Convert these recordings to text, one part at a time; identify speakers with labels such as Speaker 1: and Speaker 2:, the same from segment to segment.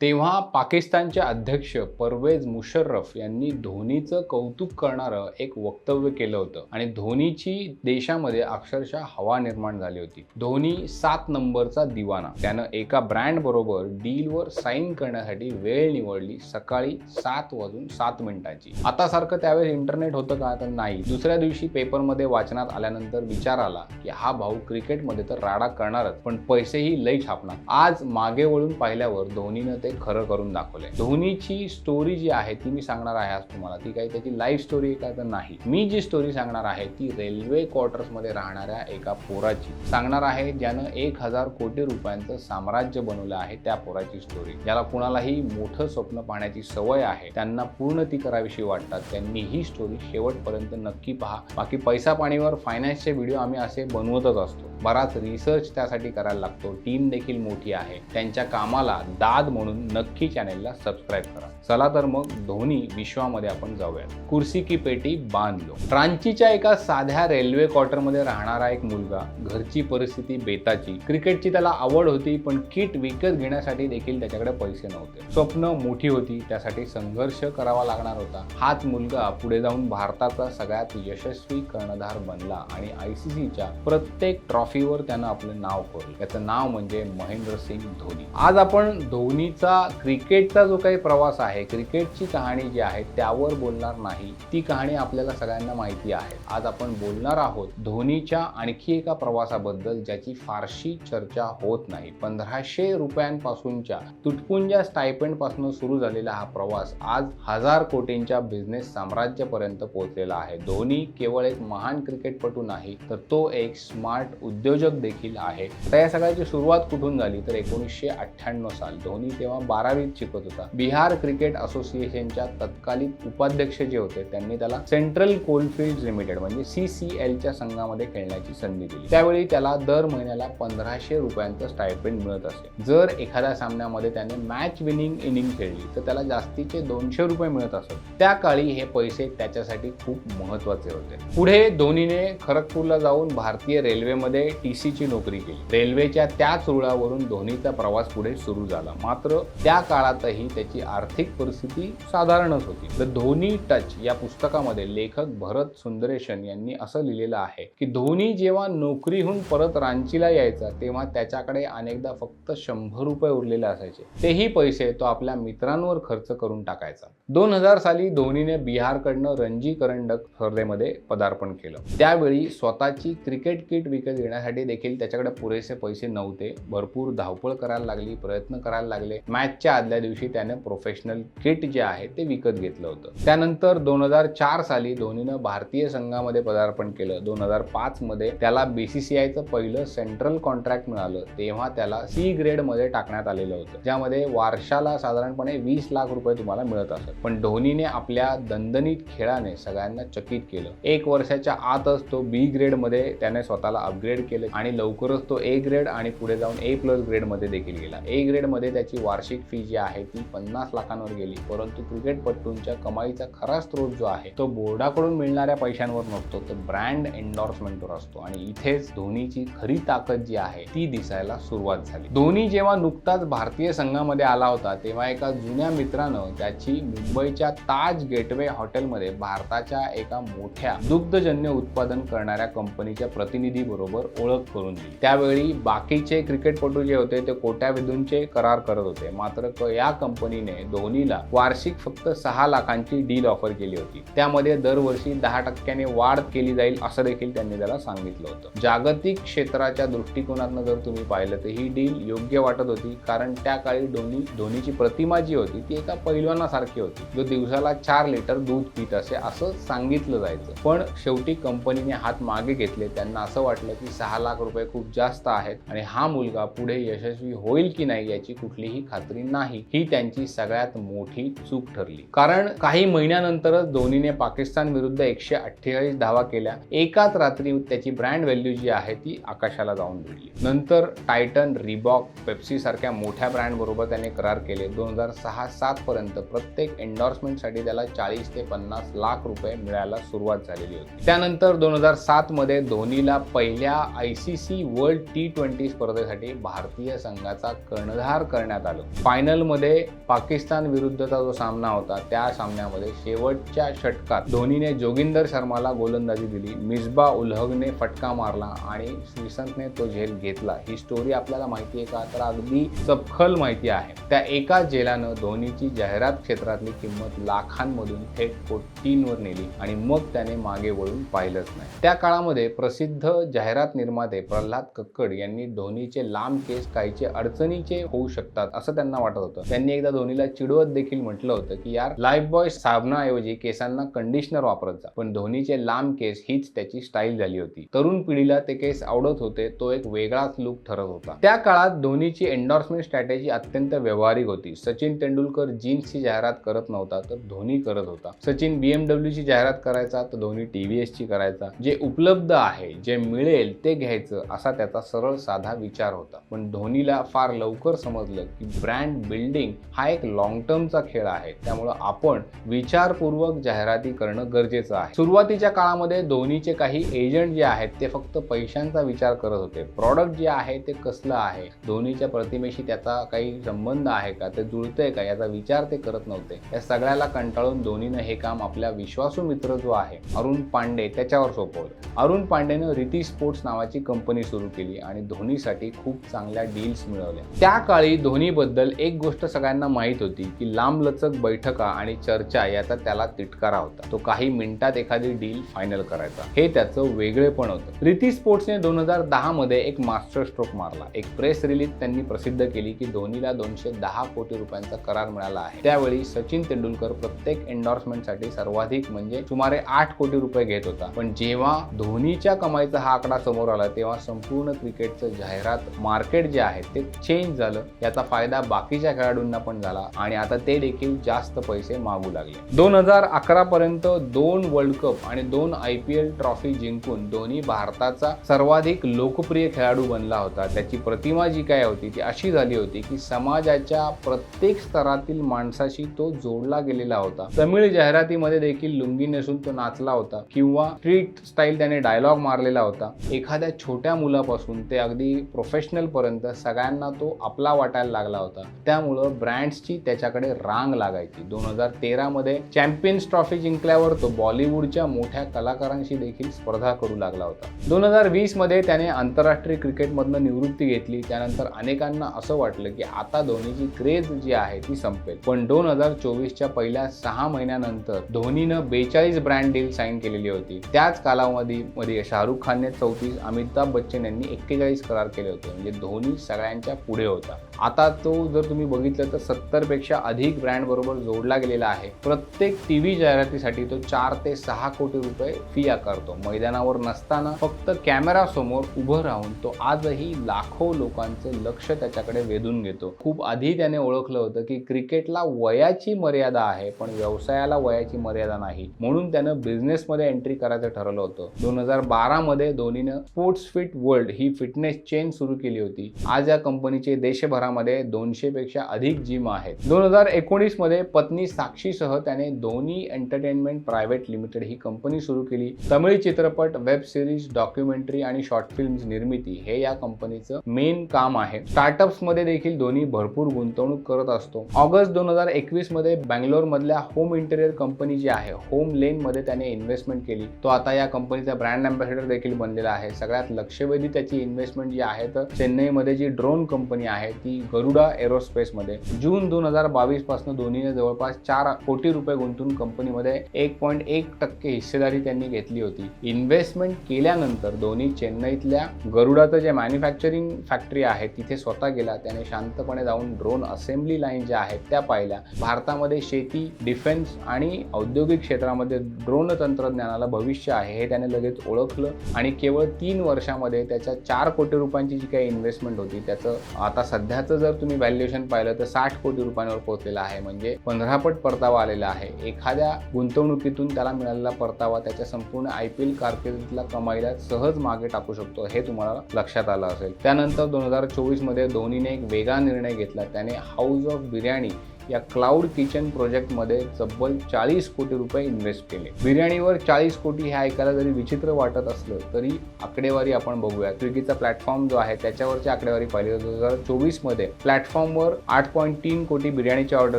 Speaker 1: तेव्हा पाकिस्तानचे अध्यक्ष परवेज मुशर्रफ यांनी धोनीचं कौतुक करणारं एक वक्तव्य केलं होतं आणि धोनीची देशामध्ये अक्षरशः हवा निर्माण झाली होती. धोनी 7 नंबरचा दिवाना. त्यानं एका ब्रँड बरोबर डीलवर साईन करण्यासाठी वेळ निवडली सकाळी 7:07 आता सारखं त्यावेळेस इंटरनेट होतं का? तर नाही. दुसऱ्या दिवशी पेपरमध्ये वाचनात आल्यानंतर विचार आला की हा भाऊ क्रिकेटमध्ये तर राडा करणारच, पण पैसेही लई छापणार. आज मागे वळून पाहिल्यावर धोनीनं ते खरं करून दाखवलंय. धोनीची स्टोरी जी आहे ती मी सांगणार आहे आज तुम्हाला. ती काही त्याची लाईफ स्टोरी आहे का? तर नाही. मी जी स्टोरी सांगणार आहे ती रेल्वे क्वार्टर्स मध्ये राहणाऱ्या एका पोराची सांगणार आहे, ज्यानं 1000 कोटी रुपयांचं साम्राज्य बनवलं आहे. त्या पोराची स्टोरी. ज्याला कुणालाही मोठं स्वप्न पाहण्याची सवय आहे, त्यांना पूर्ण ती करावीशी वाटतात, त्यांनी ही स्टोरी शेवटपर्यंत नक्की पहा. बाकी पैसा पाणीवर फायनान्सचे व्हिडिओ आम्ही असे बनवतच असतो. बराच रिसर्च त्यासाठी करायला लागतो. टीम देखील मोठी आहे. त्यांच्या कामाला दाद म्हणून नक्की चॅनेलला सबस्क्राईब करा. चला तर मग धोनी विश्वामध्ये आपण जाऊयात. कुर्सी की पेटी बांध लो. रांचीच्या एका साध्या रेल्वे क्वार्टरमध्ये राहणारा एक मुलगा. घरची परिस्थिती बेताची. क्रिकेटची त्याला आवड होती, पण किट विकत घेण्यासाठी देखील त्याच्याकडे पैसे नव्हते. स्वप्न मोठी होती, त्यासाठी संघर्ष करावा लागणार होता. हाच मुलगा पुढे जाऊन भारताचा सगळ्यात यशस्वी कर्णधार बनला आणि ICCच्या प्रत्येक ट्रॉफीवर त्यानं आपलं नाव कोरलं. त्याचं नाव म्हणजे महेंद्रसिंग धोनी. आज आपण धोनीचा क्रिकेटचा जो काही प्रवास आहे, क्रिकेटची कहाणी जी आहे त्यावर बोलणार नाही. ती कहाणी आपल्याला सगळ्यांना माहिती आहे. आज आपण बोलणार आहोत धोनीच्या आणखी एका प्रवासाबद्दल, ज्याची फारशी चर्चा होत नाही. 1500 रुपयांपासूनच्या तुटपुंज्या स्टायपेंड पासून सुरू झालेला हा प्रवास आज 1000 कोटींच्या बिझनेस साम्राज्यापर्यंत पोहोचलेला आहे. धोनी केवळ एक महान क्रिकेटपटू नाही, तर तो एक स्मार्ट उद्योजक देखील आहे. तर या सगळ्याची सुरुवात कुठून झाली? तर 1998 साल. धोनी तेव्हा 12वीत शिकत होता. बिहार क्रिकेट असोसिएशनच्या तत्कालीन उपाध्यक्ष जे होते, त्यांनी त्याला सेंट्रल कोलफील्ड्स लिमिटेड म्हणजे CCLच्या संघामध्ये खेळण्याची संधी दिली. त्यावेळी त्याला दर महिन्याला 1500 रुपयांचं स्टायपेंड मिळत असे. जर एखाद्या सामन्यामध्ये त्याने मॅच विनिंग इनिंग खेळली तर त्याला जास्तीचे 200 रुपये मिळत असत. त्या काळी हे पैसे त्याच्यासाठी खूप महत्त्वाचे होते. पुढे धोनीने खरगपूरला जाऊन भारतीय रेल्वेमध्ये TCची नोकरी केली. रेल्वेच्या त्याच रुळावरून धोनीचा प्रवास पुढे सुरू झाला. मात्र त्या काळातही त्याची आर्थिक परिस्थिती साधारणच होती. द धोनी टच या पुस्तकामध्ये लेखक भरत सुंदरेशन यांनी असं लिहिलेलं आहे की धोनी जेव्हा नोकरीहून परत रांचीला यायचा तेव्हा त्याच्याकडे अनेकदा फक्त 100 रुपये उरलेले असायचे. तेही पैसे तो आपल्या मित्रांवर खर्च करून टाकायचा. 2000 साली धोनीने बिहारकडनं रणजी करंडक स्पर्धेमध्ये पदार्पण केलं. त्यावेळी स्वतःची क्रिकेट किट विकत घेण्यासाठी देखील त्याच्याकडे पुरेसे पैसे नव्हते. भरपूर धावपळ करायला लागली, प्रयत्न करायला लागले. मॅचच्या आदल्या दिवशी त्याने प्रोफेशनल किट जे आहे ते विकत घेतलं होतं. त्यानंतर 2004 साली धोनीनं भारतीय संघामध्ये पदार्पण केलं. 2005 मध्ये त्याला BCCIचं पहिलं सेंट्रल कॉन्ट्रॅक्ट मिळालं. तेव्हा त्याला C ग्रेड मध्ये टाकण्यात आलेलं होतं, ज्यामध्ये वर्षाला साधारणपणे 20 लाख रुपये तुम्हाला मिळत असत. पण धोनीने आपल्या दणदणीत खेळाने सगळ्यांना चकित केलं. 1 वर्षाच्या आतच तो B ग्रेड मध्ये त्याने स्वतःला अपग्रेड केलं आणि लवकरच तो A ग्रेड आणि पुढे जाऊन A+ ग्रेड मध्ये देखील गेला. A ग्रेड मध्ये त्याची वार्षिक फी जी आहे ती 50 लाखांवर गेली. परंतु क्रिकेटपटूंच्या कमाईचा खरा स्रोत जो आहे तो बोर्डाकडून मिळणाऱ्या पैशांवर नसतो, तर ब्रँड एन्डॉर्समेंटवर असतो. आणि इथेच धोनीची खरी ताकद जी आहे ती दिसायला सुरुवात झाली. धोनी जेव्हा नुकताच भारतीय संघामध्ये आला होता तेव्हा एका जुन्या मित्रानं त्याची मुंबईच्या ताज गेटवे हॉटेलमध्ये भारताच्या एका मोठ्या दुग्धजन्य उत्पादन करणाऱ्या कंपनीच्या प्रतिनिधी बरोबर ओळख करून दिली. त्यावेळी बाकीचे क्रिकेटपटू जे होते ते कोट्यावधींचे करार करत होते. मात्र या कंपनीने धोनीला वार्षिक फक्त 6 लाखांची डील ऑफर केली होती. त्यामध्ये दरवर्षी 10% वाढ केली जाईल असं देखील त्यांनी त्याला सांगितलं होतं. जागतिक क्षेत्राच्या दृष्टिकोनातून जर तुम्ही पाहिलं तर ही डील योग्य वाटत होती, कारण त्या काळी धोनीची प्रतिमा जी होती ती एका पैलवानासारखी होती, जो दिवसाला 4 लिटर दूध पित असे असं सांगितलं जायचं. पण शेवटी कंपनीने हात मागे घेतले. त्यांना असं वाटलं की 6 लाख रुपये खूप जास्त आहेत आणि हा मुलगा पुढे यशस्वी होईल की नाही याची कुठलीही खात्री नाही. ही त्यांची सगळ्यात मोठी चूक ठरली. कारण काही महिन्यानंतरच धोनीने पाकिस्तान विरुद्ध 148 धावा केल्या. एकाच रात्री त्याची ब्रँड व्हॅल्यू जी आहे ती आकाशाला जाऊन भिडली. नंतर टायटन, रिबॉक, पेप्सी सारख्या मोठ्या ब्रँड बरोबर त्याने करार केले. 2006-07 पर्यंत प्रत्येक एन्डॉर्समेंटसाठी त्याला 40 ते 50 लाख रुपये मिळायला सुरुवात झालेली होती. त्यानंतर 2007 मध्ये धोनीला पहिल्या ICC वर्ल्ड T20 स्पर्धेसाठी भारतीय संघाचा कर्णधार करण्यात आलं. फायनलमध्ये पाकिस्तान विरुद्धचा जो सामना होता त्या सामन्यामध्ये शेवटच्या षटकात धोनीने जोगिंदर शर्माला गोलंदाजी दिली, मिसबा उल हकने फटका मारला आणि श्रीसंतने तो झेल घेतला. ही स्टोरी आपल्याला माहिती आहे का? तर अगदी सपखल माहिती आहे. त्या एका झेलानं धोनीची जाहिरात क्षेत्रातली किंमत लाखांमधून थेट कोटींवर नेली आणि मग त्याने मागे वळून पाहिलंच नाही. त्या काळामध्ये प्रसिद्ध जाहिरात निर्माते प्रल्हाद कक्कड यांनी धोनीचे लांब केस काहीचे अडचणीचे होऊ शकतात असं त्यांना वाटत होतं. त्यांनी एकदा धोनीला चिडवत देखील म्हटलं होतं की यार लाईफबॉय साबणाऐवजी केसांना कंडिशनर वापरत जा. पण धोनीचे लांब केस हीच त्याची स्टाईल झाली होती. तरुण पिढीला ते केस आवडत होते. तो एक वेगळाच लुक ठरत होता. त्या काळात धोनीची एंडोर्समेंट स्ट्रॅटेजी अत्यंत व्यावहारिक होती. सचिन तेंडुलकर जीन्सची जाहिरात करत नव्हता तर धोनी करत होता. सचिन BMW ची जाहिरात करायचा तर धोनी TVS ची करायचा. जे उपलब्ध आहे, जे मिळेल ते घ्यायचं असा त्याचा सरळ साधा विचार होता. पण धोनीला फार लवकर समजलं की ब्रँड बिल्डिंग हा एक लॉंग टर्मचा खेळ आहे. त्यामुळे आपण विचारपूर्वक जाहिराती करणं गरजेचं आहे. सुरुवातीच्या काळामध्ये धोनीचे काही एजंट जे आहेत ते फक्त पैशांचा विचार करत होते. प्रॉडक्ट जे आहे ते कसलं आहे, धोनीच्या प्रतिमेशी त्याचा काही संबंध आहे का, ते जुळतंय का याचा विचार ते करत नव्हते. या सगळ्याला कंटाळून धोनीनं हे काम आपल्या विश्वासू मित्र जो आहे अरुण पांडे त्याच्यावर सोपवलं. अरुण पांडेनं रिती स्पोर्ट्स नावाची कंपनी सुरू केली आणि धोनीसाठी खूप चांगल्या डील्स मिळवल्या. त्या काळी धोनीबद्दल एक गोष्ट सगळ्यांना माहित होती की लांबलचक बैठका आणि चर्चा याचा त्याला तिटकारा होता. तो काही मिनिटात एखादी डील फायनल करायचा. हे त्याचं वेगळेपण होतं. रिती स्पोर्ट्सने 2010 मध्ये एक मास्टर स्ट्रोक मारला. एक प्रेस रिलीज त्यांनी प्रसिद्ध केली की धोनीला 210 कोटी रुपयांचा करार मिळाला आहे. त्यावेळी सचिन तेंडुलकर प्रत्येक एंडोर्समेंटसाठी सर्वाधिक म्हणजे सुमारे 8 कोटी रुपये घेत होता. पण जेव्हा धोनीच्या कमाईचा हा आकडा समोर आला तेव्हा संपूर्ण क्रिकेटचं जाहिरात मार्केट जे आहे ते चेंज झालं. याचा फायदा बाकीच्या खेळाडूंना पण झाला आणि आता ते देखील जास्त पैसे मागू लागले. 2011 पर्यंत 2 वर्ल्ड कप आणि 2 IPL ट्रॉफी जिंकून धोनी भारताचा सर्वाधिक लोकप्रिय खेळाडू बनला होता. त्याची प्रतिमा जी काय होती ती अशी झाली होती की समाजाच्या प्रत्येक स्तरातील माणसाशी तो जोडला गेलेला होता. तमिळ जाहिरातीमध्ये देखील लुंगी नेसून तो नाचला होता किंवा स्ट्रीट स्टाईल त्याने डायलॉग मारलेला होता. एखाद्या छोट्या मुलापासून ते अगदी प्रोफेशनल पर्यंत सगळ्यांना तो आपला वाटायला लागला होता. त्यामुळं ब्रँड्सची त्याच्याकडे रांग लागायची. 2013 मध्ये चॅम्पियन्स ट्रॉफी जिंकल्यावर तो बॉलिवूडच्या मोठ्या कलाकारांशी देखील स्पर्धा करू लागला होता. 2020 मध्ये त्याने आंतरराष्ट्रीय क्रिकेटमधनं निवृत्ती घेतली. त्यानंतर अनेकांना असं वाटलं की आता धोनीची क्रेज जी आहे ती संपेल. पण 2024च्या पहिल्या 6 महिन्यानंतर धोनीनं 42 ब्रँड डील साईन केलेली होती. त्याच कालावधीमध्ये शाहरुख खानने 34, अमिताभ बच्चन यांनी 41 करार केले होते. म्हणजे धोनी सगळ्यांच्या पुढे होता. आता तो जर तुम्ही बघितलं तर 70 पेक्षा अधिक ब्रँड बरोबर जोडला गेलेला आहे. प्रत्येक TV जाहिरातीसाठी तो 4 ते 6 कोटी रुपये फी आकारतो. मैदानावर नसताना फक्त कॅमेरा समोर उभं राहून तो आजही लाखो लोकांचं लक्ष त्याच्याकडे वेधून घेतो. खूप आधी त्याने ओळखलं होतं की क्रिकेटला वयाची मर्यादा आहे पण व्यवसायाला वयाची मर्यादा नाही. म्हणून त्यानं बिझनेसमध्ये एंट्री करायचं ठरवलं होतं. 2012 मध्ये धोनीनं स्पोर्ट्स फिट वर्ल्ड ही फिटनेस चेन सुरू केली होती. आज या कंपनीचे देशभरामध्ये 200 पेक्षा अधिक जिम आहेत. 2019 मध्ये पत्नी साक्षीसह त्याने धोनी एंटरटेनमेंट प्रायव्हेट लिमिटेड ही कंपनी सुरू केली. तमिळ चित्रपट, वेब सिरीज, डॉक्युमेंटरी आणि शॉर्ट फिल्म्स निर्मिती हे या कंपनीचं मेन काम आहे. स्टार्टअप्स मध्ये देखील धोनी भरपूर गुंतवणूक करत असतो. ऑगस्ट 2021 मध्ये बँगलोर मधल्या होम इंटेरियर कंपनी जी आहे होम लेन मध्ये त्याने इन्व्हेस्टमेंट केली. तो आता या कंपनीचा ब्रँड अँबॅसेडर देखील बनलेला आहे. सगळ्यात लक्षवेधी त्याची इन्व्हेस्टमेंट जी आहे तर चेन्नईमध्ये जी ड्रोन कंपनी आहे ती गरुडा एरोस्पेस मध्ये. जून 2022 पासून धोनीने जवळपास 4 कोटी रुपये गुंतवून कंपनीमध्ये 1.1% हिस्सेदारी त्यांनी घेतली होती. इन्व्हेस्टमेंट केल्यानंतर धोनी चेन्नईतल्या गरुडाचं जे मॅन्युफॅक्चरिंग फॅक्टरी आहे तिथे स्वतः गेला. त्याने शांतपणे जाऊन ड्रोन असेंब्ली लाईन ज्या आहेत त्या पाहिल्या. भारतामध्ये शेती, डिफेन्स आणि औद्योगिक क्षेत्रामध्ये ड्रोन तंत्रज्ञानाला भविष्य आहे हे त्याने लगेच ओळखलं आणि केवळ 3 वर्षामध्ये त्याच्या 4 कोटी रुपयांची जी काही इन्व्हेस्टमेंट होती त्याचं आता सध्याचं जर तुम्ही व्हॅल्युएशन पाहिलं तर 60 कोटी रुपयांवर पोहोचलेलं आहे. म्हणजे 15 पट परतावा आलेला आहे. एखाद्या गुंतवणुकीतून त्याला मिळालेला परतावा त्याच्या संपूर्ण IPL कारकिर्दीतल्या कमाईला सहज मागे टाकू शकतो हे तुम्हाला लक्षात आलं असेल. त्यानंतर 2024 मध्ये धोनीने एक वेगळा निर्णय घेतला. त्याने हाऊस ऑफ बिर्याणी या क्लाउड किचन प्रोजेक्टमध्ये तब्बल 40 कोटी रुपये इन्व्हेस्ट केले. बिर्याणीवर 40 कोटी हे ऐकायला जरी विचित्र वाटत असलं तरी आकडेवारी आपण बघूया. स्विगीचा प्लॅटफॉर्म जो आहे त्याच्यावरची आकडेवारी पाहिली तर 2024 मध्ये प्लॅटफॉर्मवर 8.3 कोटी बिर्याणीच्या ऑर्डर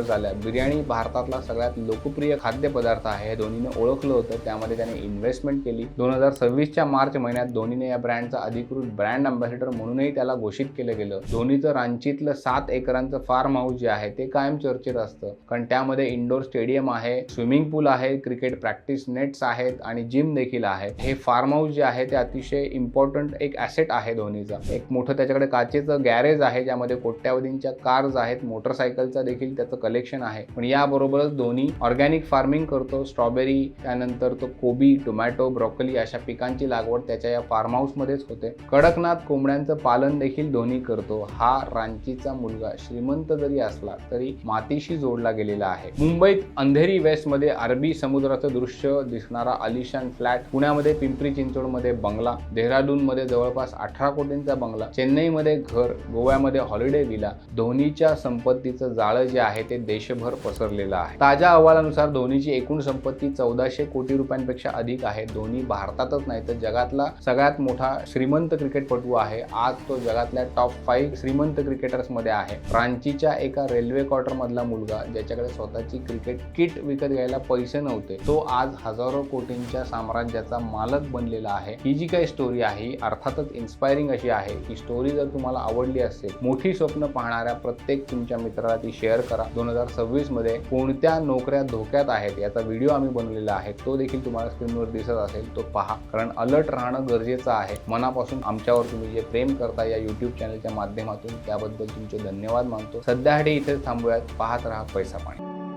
Speaker 1: झाल्या. बिर्याणी भारतातला सगळ्यात लोकप्रिय खाद्यपदार्थ आहे हे धोनीने ओळखलं होतं, त्यामध्ये त्याने इन्व्हेस्टमेंट केली. 2026च्या मार्च महिन्यात धोनीने या ब्रँडचा अधिकृत ब्रँड अँबॅसेडर म्हणूनही त्याला घोषित केलं गेलं. धोनीचं रांचीतलं 7 एकरांचं फार्म हाऊस जे आहे ते कायम चर्चेत असतं, कारण त्यामध्ये इंडोर स्टेडियम आहे, स्विमिंग पूल आहे, क्रिकेट प्रॅक्टिस नेट्स आहेत आणि जिम देखील आहे. हे फार्म हाऊस जे आहे ते अतिशय इम्पॉर्टंट एक ॲसेट आहे धोनीचा. एक मोठं त्याच्याकडे काचेचं गॅरेज आहे ज्यामध्ये कोट्यावधींच्या कार्स आहेत, मोटरसायकलचा देखील त्याचं कलेक्शन आहे. पण याबरोबरच धोनी ऑर्गॅनिक फार्मिंग करतो. स्ट्रॉबेरी, त्यानंतर तो कोबी, टोमॅटो, ब्रोकोली अशा पिकांची लागवड त्याच्या या फार्म हाऊसमध्येच होते. कडकनाथ कोंबड्यांचं पालन देखील धोनी करतो. हा रांचीचा मुलगा श्रीमंत जरी असला तरी मातीशी जोडला गेलेला आहे. मुंबईत अंधेरी वेस्टमध्ये अरबी समुद्राचं दृश्य दिसणारा आलिशान फ्लॅट, पुण्यामध्ये पिंपरी चिंचवडमध्ये बंगला, देहरादूनमध्ये जवळपास 18 कोटींचा बंगला, चेन्नईमध्ये घर, गोव्यामध्ये हॉलिडे विला. धोनीच्या संपत्तीचं जाळं जे आहे ते देशभर पसरलेलं आहे. ताज्या अहवालानुसार धोनीची एकूण संपत्ती 1400 कोटी रुपयांपेक्षा अधिक आहे. धोनी भारतातच नाही तर जगातला सगळ्यात मोठा श्रीमंत क्रिकेटपटू आहे. आज तो जगातल्या टॉप 5 श्रीमंत क्रिकेटर्समध्ये आहे. रांचीच्या एका रेल्वे क्वार्टर मधला मुलगा ज्याच्याकडे स्वतःची क्रिकेट किट विकत घ्यायला पैसे नव्हते, तो आज हजारो कोटींच्या साम्राज्याचा मालक बनलेला आहे. ही जी काही स्टोरी आहे ही अर्थातच इन्स्पायरिंग अशी आहे. ही स्टोरी जर तुम्हाला आवडली असेल, मोठी स्वप्न पाहणाऱ्या प्रत्येक तुमच्या मित्राला ती शेअर करा. 2026 मध्ये कोणत्या नोकऱ्या धोक्यात आहेत याचा व्हिडिओ आम्ही बनवलेला आहे, तो देखील तुम्हाला स्क्रीनवर दिसत असेल, तो पहा, कारण अलर्ट राहणं गरजेचं आहे. मनापासून आमच्यावर तुम्ही जे प्रेम करता या YouTube चॅनलच्या माध्यमातून त्याबद्दल तुमचे धन्यवाद मानतो. सध्यासाठी इथेच थांबूयात. पाहत राहा पैसा पाणी.